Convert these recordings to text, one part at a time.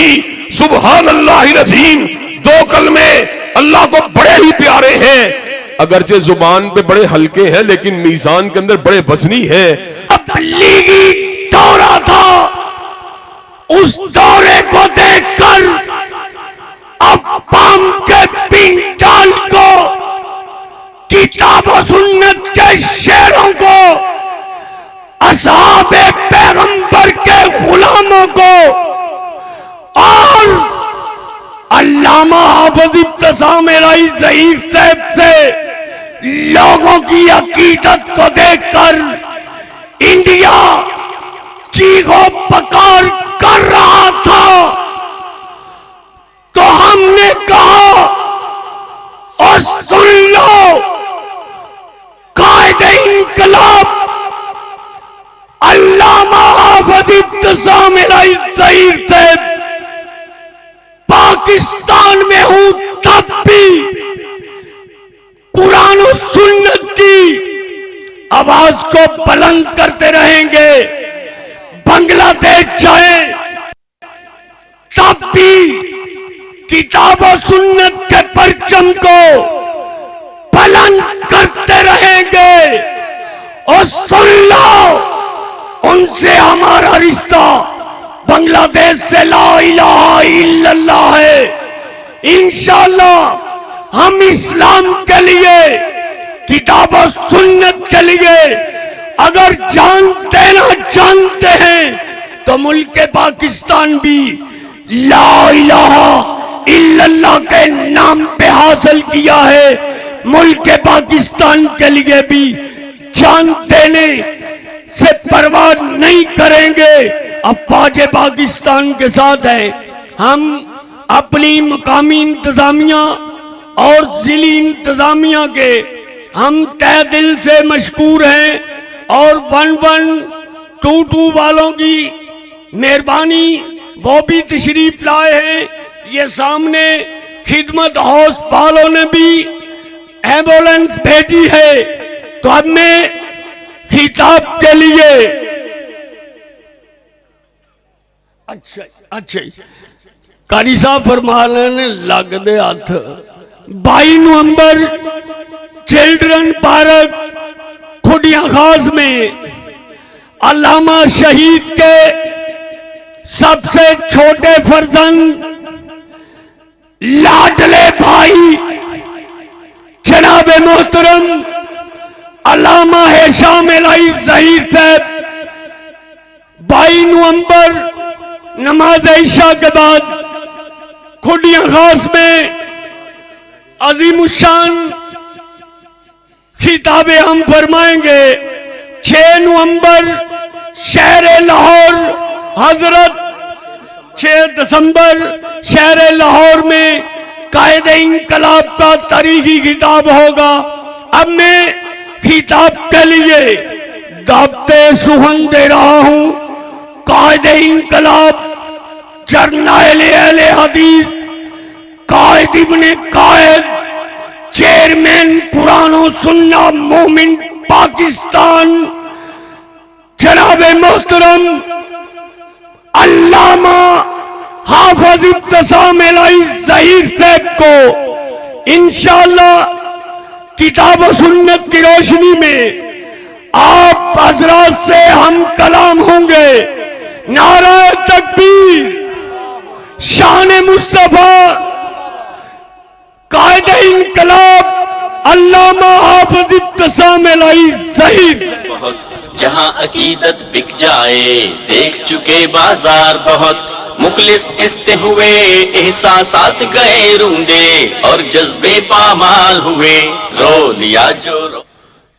बिहम्दिही सुबहानल्लाहिल अज़ीम। दो कलमे अल्लाह को बड़े ही प्यारे हैं, अगरचे जुबान पे बड़े हल्के हैं लेकिन मीज़ान के अंदर बड़े वजनी हैं। तबलीगी दौरा था, उस दौरे को देखकर अब पाम के पिंडाल को, किताब और सुन्नत के शेरों को, असहाबे पैगंबर के गुलामों को और अल्लामा हाफिज इब्तिसाम इलाही ज़हीर साहब से लोगों की अकीदत को देखकर इंडिया चीखो पुकार कर रहा था, तो हमने कहा और सुन लो, कायदे इंकलाब अल्लामा हाफिज इब्तिसाम इलाही ज़हीर साहब पाकिस्तान में हूं तब भी कुरान और सुन्नत की आवाज को बुलंद करते रहेंगे। बांग्लादेश जाए तब भी किताब और सुन्नत के परचम को बुलंद करते रहेंगे। और सुन लो, उनसे हमारा रिश्ता बांग्लादेश से ला इलाहा इल्लल्लाह है। इंशाअल्लाह हम इस्लाम के लिए, किताब और सुन्नत के लिए अगर जान देना जानते हैं तो मुल्क पाकिस्तान भी ला इलाहा इल्लल्लाह के नाम पे हासिल किया है। मुल्क पाकिस्तान के लिए भी जान देने से परवाह नहीं करेंगे। अब पाजे पाकिस्तान के साथ है, हम अपनी मुकामी इंतजामिया और जिली इंतजामिया के हम तहे दिल से मशकूर हैं और 1122 वालों की मेहरबानी, वो भी तशरीफ लाए हैं। ये सामने खिदमत हाउस वालों ने भी एम्बुलेंस भेजी है। तो अब मैं खिताब के लिए अच्छा कारी साहब फरमा ने लग दे हथ 22 नवंबर चिल्ड्रन पार्क खुडिया खास में अल्लामा शहीद के सबसे छोटे फर्जंद लाडले भाई जनाबे मोहतरम अल्लामा हिशाम इलाही ज़हीर साहब 22 नवंबर नमाज ईशा के बाद खुडिया खास में अजीमुशान खिताबे हम फरमाएंगे। 6 नवंबर शहर लाहौर, हजरत 6 दिसंबर शहर लाहौर में कायदे इंकलाब का तारीखी खिताब होगा। अब मैं खिताब के लिए दावते सुहन दे रहा हूं। कायदे इंकलाब जर्नैल अहले हदीस कायद इब्ने कायद चेयरमैन कुरान और सुन्ना मोमिन पाकिस्तान जनाबे मोहतरम अल्लामा हाफिज इब्तिसाम इलाही ज़हीर साहब को इंशाअल्लाह किताब और सुन्नत की रोशनी में आप हजरात से हम कलाम होंगे। नारा तकबीर, शान मुस्तफा, कायदे इंकलाब अल्लामा हाफिज इब्तिसाम इलाही ज़हीर। बहुत जहां अकीदत बिक जाए, देख चुके बाजार बहुत, मुखलिस इस्ते हुए एहसासात गए रूंदे और जज्बे पामाल हुए, रो लिया जो रो।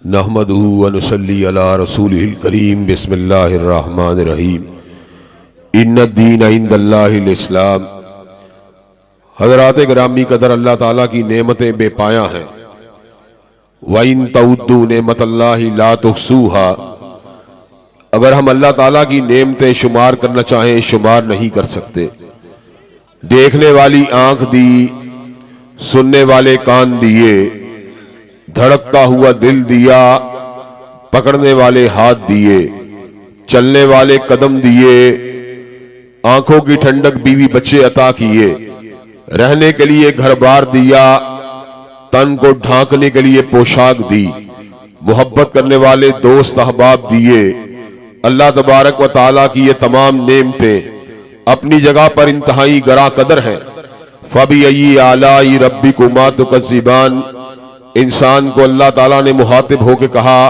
नहमदुहु व नुसल्ली अला रसूलिहिल करीम। बिस्मिल्लाहिर रहमानिर रहीम। इन्नद्दीन इंदल्लाहिल इस्लाम। हज़रात गिरामी कदर, अल्लाह ताला की नेमतें बेपाया हैं। व इन तउद्दू नेमतल्लाहि ला तुहसूहा। अगर हम अल्लाह ताला की नेमतें शुमार करना चाहें, शुमार नहीं कर सकते। देखने वाली आंख दी, सुनने वाले कान दिए, धड़कता हुआ दिल दिया, पकड़ने वाले हाथ दिए, चलने वाले कदम दिए, आंखों की ठंडक, बीवी बच्चे अता किए, रहने के लिए घर बार दिया, तन को ढांकने के लिए पोशाक दी, मोहब्बत करने वाले दोस्त अहबाब दिए। अल्लाह तबारक व ताला की ये तमाम नेमतें अपनी जगह पर इंतहाई गरा कदर हैं। फबी आलाई रब्बिकुमा तुकज़्ज़िबान, इंसान को अल्लाह ताला ने मुहातिब होकर कहा,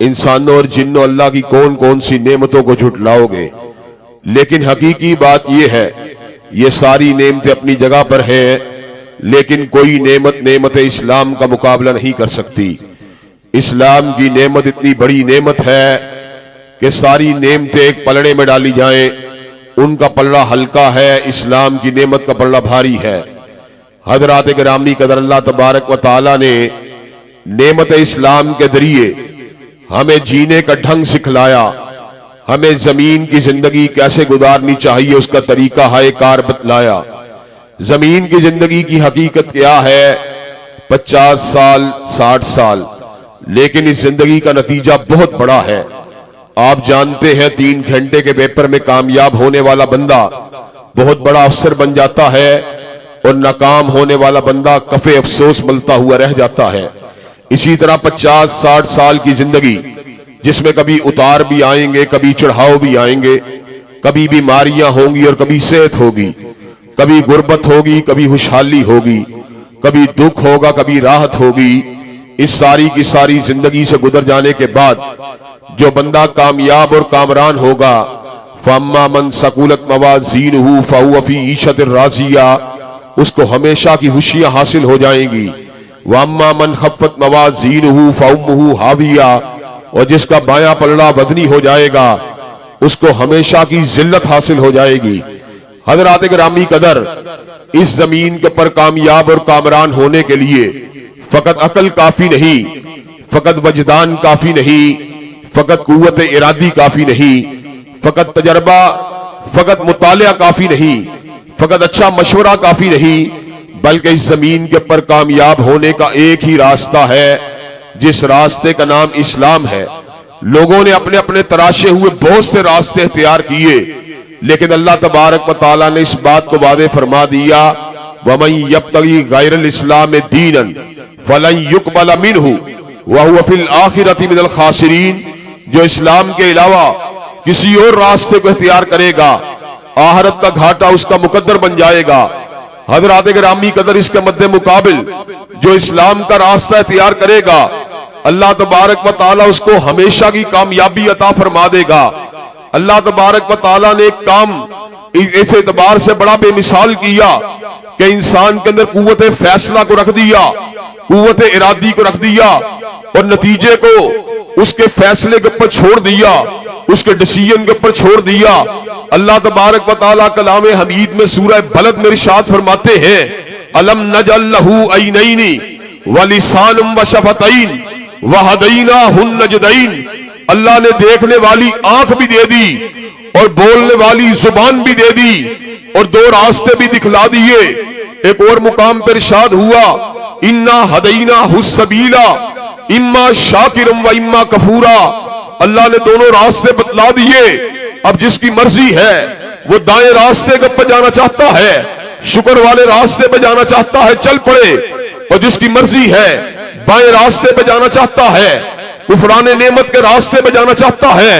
इंसानों और जिन्नों अल्लाह की कौन कौन सी नेमतों को झुटलाओगे। लेकिन हकीकी बात यह है, ये सारी नेमतें अपनी जगह पर हैं, लेकिन कोई नेमत इस्लाम का मुकाबला नहीं कर सकती। इस्लाम की नेमत इतनी बड़ी नेमत है कि सारी नेमतें एक पलड़े में डाली जाएं, उनका पलड़ा हल्का है, इस्लाम की नेमत का पलड़ा भारी है। हजरात गिरामी कदर अल्लाह तबारक व ताला ने नेमत इस्लाम के जरिए हमें जीने का ढंग सिखलाया, हमें जमीन की जिंदगी कैसे गुजारनी चाहिए उसका तरीका हाय कार बतलाया। जमीन की जिंदगी की हकीकत क्या है? 50 साल 60 साल, लेकिन इस जिंदगी का नतीजा बहुत बड़ा है। आप जानते हैं 3 घंटे के पेपर में कामयाब होने वाला बंदा बहुत बड़ा अफसर बन जाता है और नाकाम होने वाला बंदा कफे अफसोस मलता हुआ रह जाता है। इसी तरह 50-60 साल की जिंदगी जिसमें कभी उतार भी आएंगे, कभी चढ़ाव भी आएंगे, कभी बीमारियां होंगी और कभी सेहत होगी, कभी गुर्बत होगी, कभी खुशहाली होगी, कभी दुख होगा, कभी राहत होगी। इस सारी की सारी जिंदगी से गुजर जाने के बाद जो बंदा कामयाब और कामरान होगा, फम्मा मन सकुलत मवाज़ीनुहु फहुव फी ईशतिर राज़िया, उसको हमेशा की खुशियां हासिल हो जाएंगी। वम्मा मन खफ़्फ़त मवाज़ीनुहु फउम्मुहु हाविया, और जिसका बायां पलड़ा वजनी हो जाएगा उसको हमेशा की जिल्लत हासिल हो जाएगी। हजरात गिरामी कदर, इस जमीन के पर कामयाब और कामरान होने के लिए फकत अकल काफी नहीं, फकत वजदान काफी नहीं, फकत कुव्वत इरादी काफी नहीं, फकत तजर्बा, फकत मुतालिया काफी नहीं, फकत अच्छा मशवरा काफी नहीं, बल्कि इस जमीन के पर कामयाब होने का एक ही रास्ता है, जिस रास्ते का नाम इस्लाम है। लोगों ने अपने अपने तराशे हुए बहुत से रास्ते इख्तियार किए, लेकिन अल्लाह तबारक व ताला ने इस बात को वादे फरमा दिया, वमन यब्तगी गैरल इस्लाम दीनन फलन युक़बल मिन्हु व हुव फिल आखिरति मिनल खासिरीन, जो इस्लाम के अलावा किसी और रास्ते को इख्तियार करेगा, आखिरत का घाटा उसका मुकद्दर बन जाएगा। हजरात गिरामी कदर, इसके मद्दे मुकाबिल जो इस्लाम का रास्ता इख्तियार करेगा, अल्लाह तबारक व ताला उसको हमेशा की कामयाबी अता फरमा देगा। अल्लाह तबारक व ताला ने एक काम इस एतबार से बड़ा बेमिसाल किया कि इंसान के अंदर कुव्वत फैसला को रख दिया, कुव्वत इरादी को रख दिया, और नतीजे को उसके फैसले के ऊपर छोड़ दिया, उसके डिसीजन के ऊपर छोड़ दिया। अल्लाह तबारक व ताला कलाम हमीद में सूरह बलद में इरशाद फरमाते हैं, अलम नजअल लहू ऐनैनी व लिसानम व शफतैन व हदैनाहुन नजदैन, अल्लाह ने देखने वाली आंख भी दे दी और बोलने वाली जुबान भी दे दी और 2 रास्ते भी दिखला दिए। एक और मुकाम पर इरशाद हुआ, इन्ना हदैनाहु सबीला इम्मा शाकिरम व इम्मा कफूरा, अल्लाह ने दोनों रास्ते बतला दिए। अब जिसकी मर्जी है वो दाएं रास्ते पे जाना चाहता है, शुक्र वाले रास्ते पे जाना चाहता है, चल पड़े, और जिसकी मर्जी है बाएं रास्ते पे जाना चाहता है, कुफराने नेमत के रास्ते पे जाना चाहता है,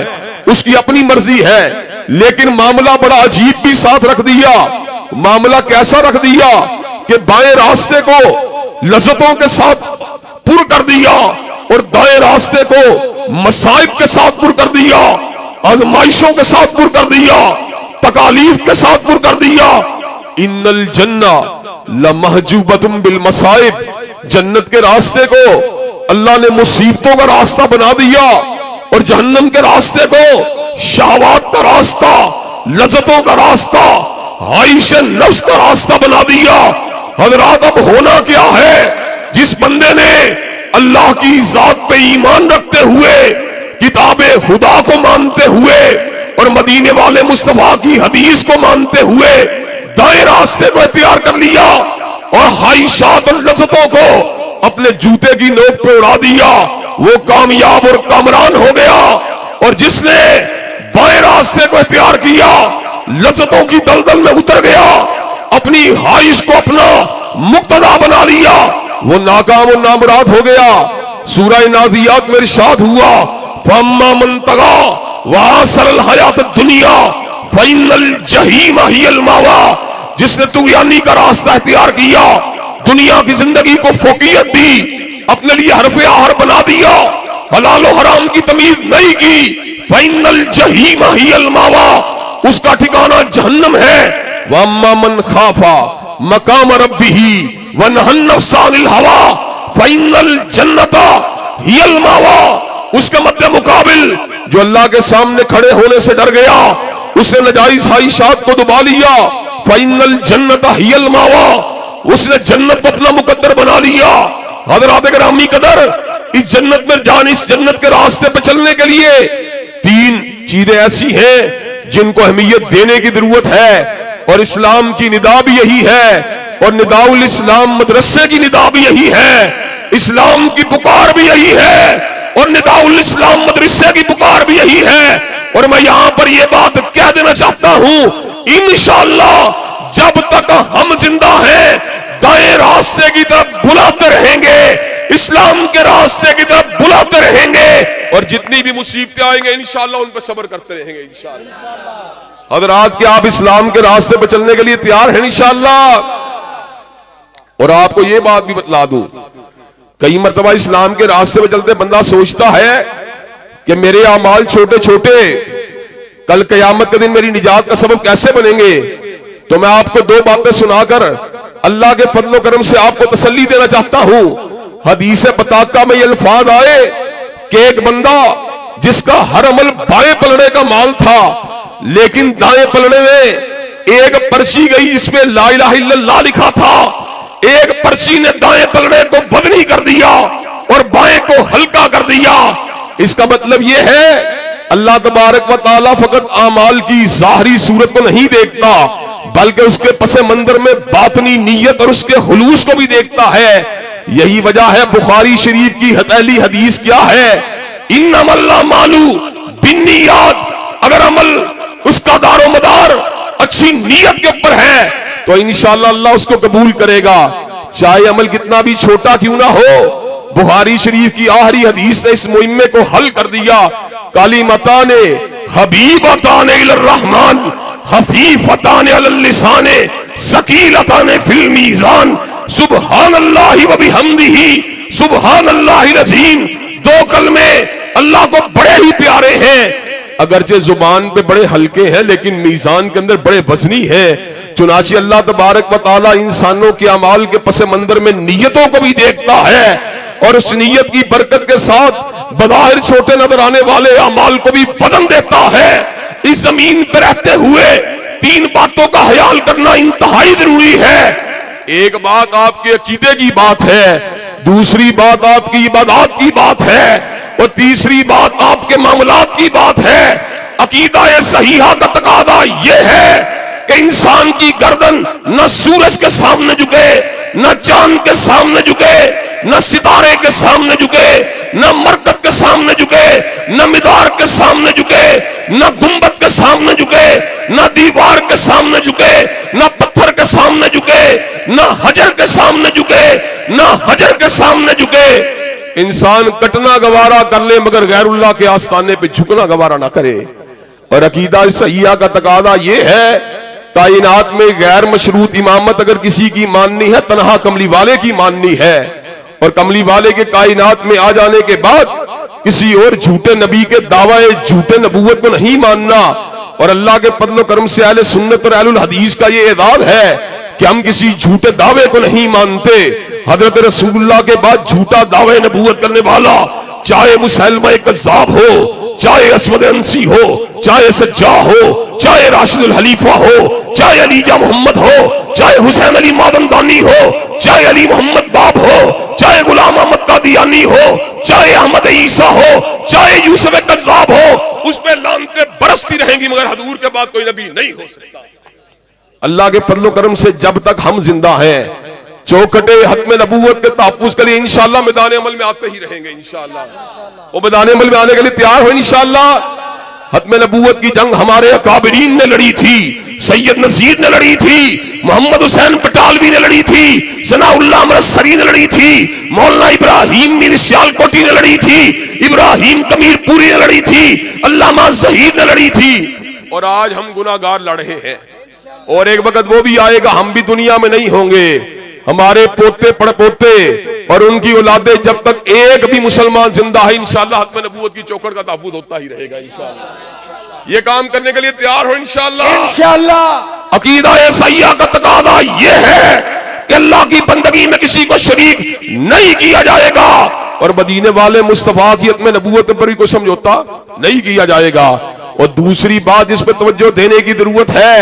उसकी अपनी मर्जी है। लेकिन मामला बड़ा अजीब भी साथ रख दिया। मामला कैसा रख दिया कि बाएं रास्ते को लज्जतों के साथ पुर कर दिया और दाएं रास्ते को मसाइब के साथ पुर कर दिया, आजमाइशों के साथ पुर कर दिया, तकालीफ के साथ पुर कर दिया। इन्नल जन्ना लमहजूबतुम बिल मसाइब, जन्नत के रास्ते को अल्लाह ने मुसीबतों का रास्ता बना दिया और जहन्नम के रास्ते को शहवात का रास्ता, लज्जतों का रास्ता, हाइश नफ्स का रास्ता बना दिया। हजरात, अब होना क्या है? जिस बंदे ने अल्लाह की जात पे ईमान रखते हुए, किताबे खुदा को मानते हुए और मदीने वाले मुस्तफा की हदीस को मानते हुए दाएं रास्ते को इख्तियार कर लिया और हाइशात और लज्जतों को अपने जूते की नोक पे उड़ा दिया, वो कामयाब और कामरान हो गया। और जिसने बाएं रास्ते को इख्तियार किया लज्जतों की दलदल में उतर गया, अपनी ख्वाहिश को अपना मुक्तदा बना लिया, वो नाकाम और नामुराद हो गया। सूरह नाज़ियात में इरशाद हुआ, फअम्मा मन तगा वआसरल हयात दुनिया फइन्नल जहीम हियल मावा। जिसने तुग़यानी का रास्ता इख्तियार किया, दुनिया की जिंदगी को फोकियत दी, अपने लिए हरफ आहर बना दिया, हलाल और हराम की तमीज नहीं की, फइन्नल जहीम हियल मावा, उसका ठिकाना जहन्नम है। वअम्मा मन खाफा मकाम रब्बिही व नहन नफ्सा अनिल हवा फइन्नल जन्नता हियल मावा। उसके मध्य मुकाबिल जो अल्लाह के सामने खड़े होने से डर गया, उसने नजायज ख्वाहिशात को दबा लिया, फइन्नल जन्नता हियल मावा, उसने जन्नत को अपना मुकद्दर बना लिया। हज़रात गिरामी कदर, इस जन्नत में जाने, इस जन्नत के रास्ते पर चलने के लिए 3 चीजें ऐसी हैं जिनको अहमियत देने की जरूरत है, और इस्लाम की निदा भी यही है, और निदाउल इस्लाम मदरसे की निदा भी यही है, इस्लाम की पुकार भी यही है, और निदाउल इस्लाम मदरसे की पुकार भी यही है। और मैं यहां पर यह बात कह देना चाहता हूं, इंशाअल्लाह जब तक हम जिंदा हैं, दाएं रास्ते की तरफ बुलाते रहेंगे, इस्लाम के रास्ते की तरफ बुलाते रहेंगे, और जितनी भी मुसीबतें आएंगे इंशाअल्लाह उन पर सब्र करते रहेंगे इंशाअल्लाह। हज़रात, क्या आप इस्लाम के रास्ते पर चलने के लिए तैयार हैं इंशाअल्लाह? और आपको ये बात भी बतला दूं, कई मर्तबा इस्लाम के रास्ते पर चलते बंदा सोचता है कि मेरे अमाल छोटे छोटे कल क़यामत के दिन मेरी निजात का सबब कैसे बनेंगे। तो मैं आपको 2 बातें सुनाकर अल्लाह के फजल करम से आपको तसल्ली देना चाहता हूं। हदीस पताका में ये अल्फाज आए कि एक बंदा जिसका हर अमल बाएं पलड़े का माल था, लेकिन दाएं पलड़े में एक पर्ची गई जिसमें ला इलाहा इल्लल्लाह लिखा था, एक पर्ची ने दाएं पलड़े को वजनी कर दिया और बाएं को हल्का कर दिया। इसका मतलब यह है, अल्लाह तबारक व तआला फकत आमाल की ज़ाहरी सूरत को नहीं देखता, बल्कि उसके पसे मंदर में बातनी नीयत और उसके हुलूस को भी देखता है। यही वजह है बुखारी शरीफ की पहली हदीस क्या है, इन्नमल अमालू बिन्नियात। अगर अमल उसका दारो मदार अच्छी नीयत के ऊपर है तो इंशाअल्लाह अल्लाह उसको कबूल करेगा, चाहे अमल कितना भी छोटा क्यों ना हो। बुखारी शरीफ की आखिरी हदीस ने इस मुहिम्मे को हल कर दिया, कालिमताने हबीबताने इलर रहमान हफीफताने अलल लिसाने सकीलताने फिल मीज़ान सुब्हानल्लाहि व बिहम्दिही सुब्हानल्लाहिल अज़ीम। 2 कलमे अल्लाह को बड़े ही प्यारे हैं, अगरचे जुबान पे बड़े हल्के हैं लेकिन मीज़ान के अंदर बड़े वजनी हैं। चुनाची अल्लाह तबारक व तआला इंसानों के अमाल के पस मंदर में नीयतों को भी देखता है, और उस नीयत की बरकत के साथ बज़ाहिर छोटे नजर आने वाले अमाल को भी वजन देता है। इस जमीन पर रहते हुए 3 बातों का ख्याल करना इंतहाई जरूरी है। एक बात आपके अकीदे की बात है, दूसरी बात आपकी इबादत की बात है, और तीसरी बात आपके मामलात की बात है। अकीदा सहीहा का तकादा यह है कि इंसान की गर्दन न सूरज के सामने झुके, न चांद के सामने झुके, न सितारे के सामने झुके, न मरकत के सामने झुके, न मीनार के सामने झुके, न गुंबद के सामने झुके, न दीवार के सामने झुके, न पत्थर के सामने झुके, न हजर के सामने झुके, न हजर के सामने झुके। इंसान कटना गवारा कर ले मगर गैरुल्लाह के आस्थाने पे झुकना गवारा ना करे। और अकीदा सहीहा का तकादा यह है, कायनात में गैर मशरूत इमामत अगर किसी की माननी है, तनहा कमली वाले की माननी है, और कमली वाले के कायनात में आ जाने के बाद किसी और झूठे नबी के दावे झूठे नबूवत को नहीं मानना। और अल्लाह के फजल करम से अहले सुन्नत और अहलुल हदीस का ये एजाज है कि हम किसी झूठे दावे को नहीं मानते। हजरत रसूलुल्लाह के बाद झूठा दावे नबूवत करने वाला, चाहे मुसैलमा कज़्ज़ाब हो, चाहे असवद अंसी हो, चाहे सज्जा हो, चाहे राशिदुल हलीफा हो, चाहे अलीजा मोहम्मद हो, चाहे हुसैन अली मादनदानी हो, चाहे अली मोहम्मद बाब हो, चाहे गुलाम अहमद कादियानी हो, चाहे अहमद ईसा हो, चाहे यूसुफ कज़्ज़ाब हो, उस पे लानतें बरसती रहेंगी, मगर हजूर के बाद कोई नबी नहीं हो सकता। अल्लाह के फजल करम से जब तक हम जिंदा हैं, चौखटे हत्म नबूवत के तहफ्फुज़ के लिए इंशाअल्लाह मैदान अमल में आते ही रहेंगे। इंशाअल्लाह वो मैदान अमल में आने के लिए तैयार हो इंशाअल्लाह। हत्म नबूवत की जंग हमारे अकाबरीन ने लड़ी थी, सैयद नजीर ने लड़ी थी, मोहम्मद हुसैन पटालवी ने लड़ी थी, सनाउल्लाह अमृतसरी ने लड़ी थी, मौलाना इब्राहिम मीर सियालकोटी ने लड़ी थी, इब्राहिम कमीरपुरी ने लड़ी थी, अल्लामा ज़हीर ने लड़ी थी। और आज हम गुनाहगार लड़ रहे हैं और एक वक्त वो भी आएगा, हम भी दुनिया में नहीं होंगे, हमारे पोते पड़पोते और उनकी औलादे, जब तक एक भी मुसलमान जिंदा है इंशाअल्लाह हत्म नबूवत की चौखट का तहफ़्फ़ुज़ होता ही रहेगा इंशाअल्लाह। ये काम करने के लिए तैयार हो इंशाअल्लाह। अकीदा सैया का तकादा ये है कि अल्लाह की बंदगी में किसी को शरीक नहीं किया जाएगा और मदीने वाले मुस्तफा की हत्म नबूवत पर भी कोई समझौता नहीं किया जाएगा। और दूसरी बात जिस पर तवज्जो देने की जरूरत है,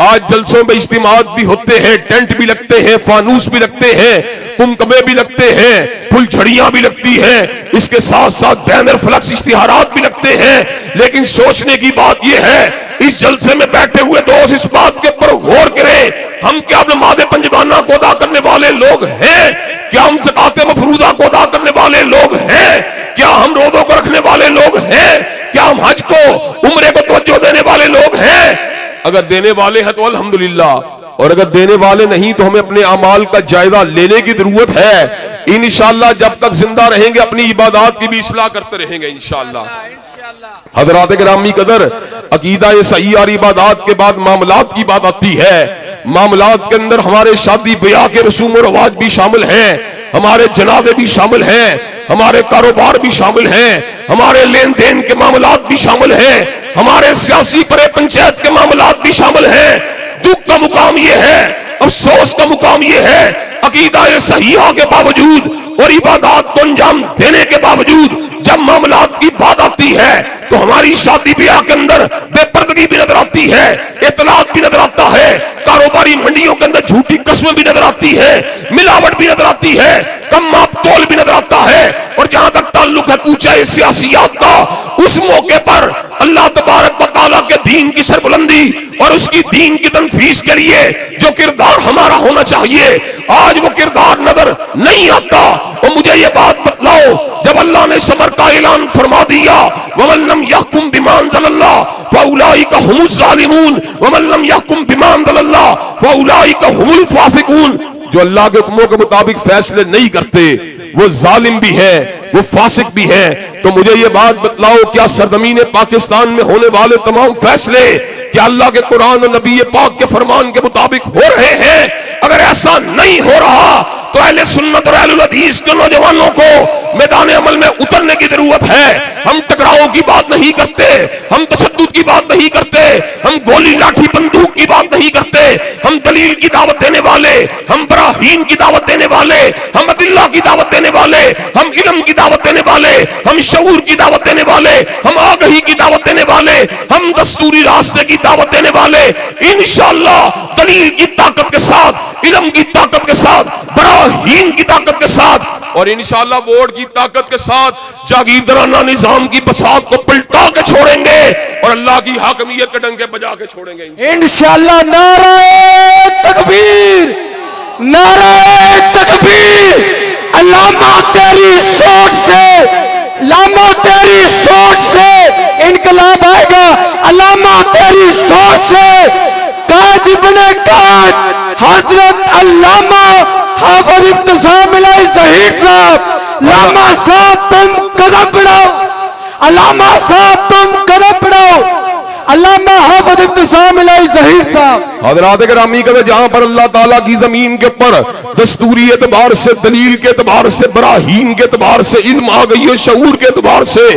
आज जलसों में इज्तिमात भी होते हैं, टेंट भी लगते हैं, फानूस भी लगते हैं, कुमकमे भी लगते हैं, फुलझड़ियां भी लगती हैं, इसके साथ साथ बैनर फ्लक्स इश्तिहारात भी लगते हैं। लेकिन सोचने की बात यह है, इस जलसे में बैठे हुए दोस्त इस बात के ऊपर गौर करें, हम क्या नमाज़े पंजगाना को अदा करने वाले लोग हैं? क्या हम ज़कात मफरूज़ा को अदा करने वाले लोग हैं? क्या हम रोज़ों को रखने वाले लोग हैं? क्या हम हज को, उम्रे को तवज्जो देने वाले लोग हैं? अगर देने वाले हैं तो अल्हम्दुलिल्लाह, और अगर देने वाले नहीं तो हमें अपने अमाल का जायजा लेने की जरूरत है। इंशाअल्लाह जब तक जिंदा रहेंगे अपनी इबादत की भी इस्लाह करते रहेंगे इंशाअल्लाह। हज़रात गिरामी कदर, अकीदा सही और इबादत के बाद मामलात की बात आती है। मामलात के अंदर हमारे शादी ब्याह के रसूम और रवाज भी शामिल हैं, हमारे जनाजे भी शामिल हैं, हमारे कारोबार भी शामिल हैं, हमारे लेन देन के मामलात भी शामिल हैं, हमारे सियासी परे पंचायत के मामलात भी शामिल हैं। दुख का मुकाम यह है, अफसोस का मुकाम यह है, अकीदा सहीहा के बावजूद और इबादत को अंजाम देने के बावजूद जब मामलात की बात आती है तो हमारी शादी ब्याह के अंदर बेपर्दगी भी नजर आती है, इतलात भी नजर आता है, कारोबारी मंडियों के अंदर झूठी कस्में भी नजर आती है, मिलावट भी नजर आती है, कम माप तोल भी नजर आता है। और जहां तक ताल्लुक है पूछा सियासियात का, उस मौके पर अल्लाह तबारक व तआला के दीन की सरबुलंदी और उसकी दीन की तनफीस के लिए जो किरदार हमारा होना चाहिए, आज वो किरदार नजर नहीं आता। और मुझे ये बात बतलाओ, जब अल्लाह ने सबर का ऐलान फरमा दिया, वमन लम यहकुम बिमा अंज़लल्लाह फउलाइका हुमुज़ ज़ालिमून वमन लम यहकुम बिमा अंज़लल्लाह फउलाइका हुमुल फासिकून, जो अल्लाह के हुक्मों के मुताबिक फैसले नहीं करते वो जालिम भी है, वो फासिक भी है। तो मुझे ये बात बतलाओ, क्या सरजमीन पाकिस्तान में होने वाले तमाम फैसले क्या अल्लाह के कुरान और नबी पाक के फरमान के मुताबिक हो रहे हैं? अगर ऐसा नहीं हो रहा तो अहले सुन्नत और अहलुल हदीस के नौजवानों को मैदान अमल में उतरने की जरूरत है। हम टकराव की बात नहीं करते, हम तशद्दुद की बात नहीं करते, हम गोली लाठी बंदूक की बात नहीं करते, हम दलील की दावत देने वाले, हम बराहीन की दावत देने वाले, हम अदिल्ला की दावत देने वाले, हम इल्म की दावत देने वाले, हम शऊर की दावत देने वाले, हम आगही की दावत देने वाले, हम दस्तूरी रास्ते की दावत देने वाले, इंशाअल्लाह दलील की ताकत के साथ, इल्म की ताकत के साथ, बराहीन की ताकत के साथ और इंशाअल्लाह वोट की ताकत के साथ जागीरदाराना निजाम की फसाद को पलटा के छोड़ेंगे और अल्लाह की हाकमियत के डंके बजा के छोड़ेंगे इंशाअल्लाह। नारे तकबीर, नारे तकबीर। अल्लामा तेरी सोच से, अल्लामा तेरी सोच से इनकलाब आएगा, अल्लामा तेरी सोच से। काद इब्ने काद हजरत अल्लामा हाफिज इब्तिसाम इलाही ज़हीर साहब, अल्लामा साहब तुम कदम बढ़ाओ, अल्लामा साहब तुम कदम बढ़ाओ, अल्लामा हाफिज इब्तिसाम इलाही ज़हीर साहब। हज़रात गिरामी कहते जहां पर अल्लाह ताला की जमीन के ऊपर दस्तूरी एतबार से, दलील के एतबार से, बराहीन के एतबार से इल्म आ गई है, शऊर के एतबार से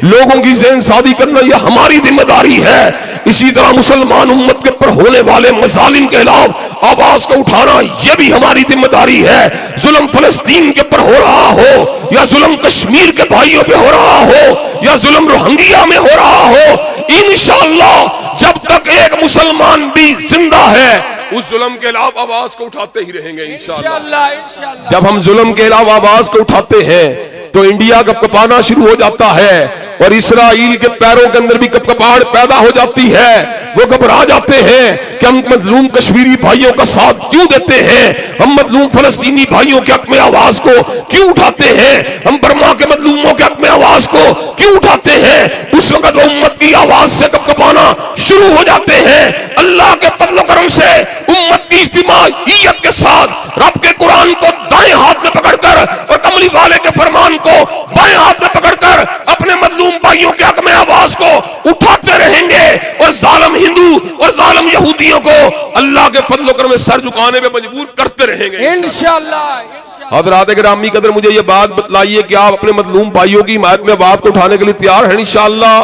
लोगों की ज़हन सादी करना यह हमारी जिम्मेदारी है। इसी तरह मुसलमान उम्मत के ऊपर होने वाले मज़ालिम के खिलाफ आवाज को उठाना यह भी हमारी जिम्मेदारी है। जुल्म फलस्तीन के ऊपर हो रहा हो या जुल्म कश्मीर के भाइयों पे हो रहा हो या जुल्म रोहिंग्या में हो रहा हो, इंशाअल्लाह जब तक एक मुसलमान भी जिंदा है उस जुल्म के खिलाफ आवाज को उठाते ही रहेंगे इंशाअल्लाह। जब हम जुल्म के खिलाफ आवाज को उठाते हैं तो इंडिया कपकपाना शुरू हो जाता है और इसराइल के पैरों के अंदर भी कपकपाहट पैदा हो जाती है। वो घबरा जाते हैं कि हम मजलूम कश्मीरी भाइयों का साथ क्यों देते हैं, हम मजलूम फलस्तीनी भाइयों के हक में आवाज को क्यों उठाते हैं, हम बर्मा के मजलूमों के हक में आवाज को क्यों उठाते हैं। उस वक्त वो उम्मत की आवाज से कपकपाना शुरू हो जाते हैं। अल्लाह के फजल करम से उम्मत की इज्तिमाइयत के साथ रब के कुरान को दाएं हाथ में पकड़कर और कमली वाले के फरमान को बाएं हाथ में पकड़कर अपने मजलूम भाइयों के हक में आवाज को उठाते रहेंगे और जालिम हिंदू और जालिम यहूदियों को अल्लाह के फजल करम से सर झुकाने पे मजबूर करते रहेंगे इंशाअल्लाह। हज़रात गिरामी कदर, मुझे ये बात बतलाइए कि आप अपने मजलूम भाइयों की हिमायत में बात को उठाने के लिए तैयार हैं इंशाअल्लाह?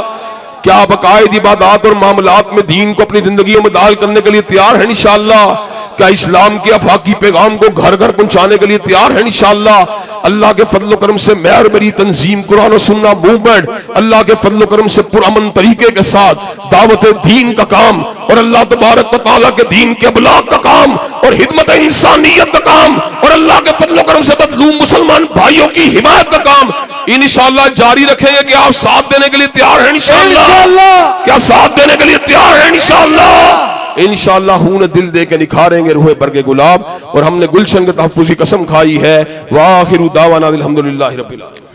क्या आप अकायद इबादत और मामलात में दीन को अपनी जिंदगी में दाखिल करने के लिए तैयार हैं इंशाअल्लाह? क्या इस्लाम के अफाकी पैगाम को घर घर पहुंचाने के लिए तैयार हैं इंशाअल्लाह? अल्लाह के फजल करम से मैं और मेरी तंजीम कुरान और सुन्ना मूवमेंट अल्लाह के फजल करम से पुरअमन तरीके के साथ दावत दीन का काम और अल्लाह तबारक व तआला के दीन के अबलाग का काम और हिदमत इंसानियत का काम और अल्लाह के फजल करम से मजलूम मुसलमान भाइयों की हिमायत का काम इंशाअल्लाह जारी रखेंगे। कि आप साथ देने के लिए तैयार हैं इंशाअल्लाह? क्या साथ देने के लिए तैयार हैं इंशाअल्लाह? इंशाअल्लाह खून दिल दे के निखारेंगे रूहे बरगे गुलाब। और हमने गुलशन के तहफ्फुज़ की कसम खाई है। वाखिरु दावाना अल्हम्दुलिल्लाहि रब्बिल आलमीन।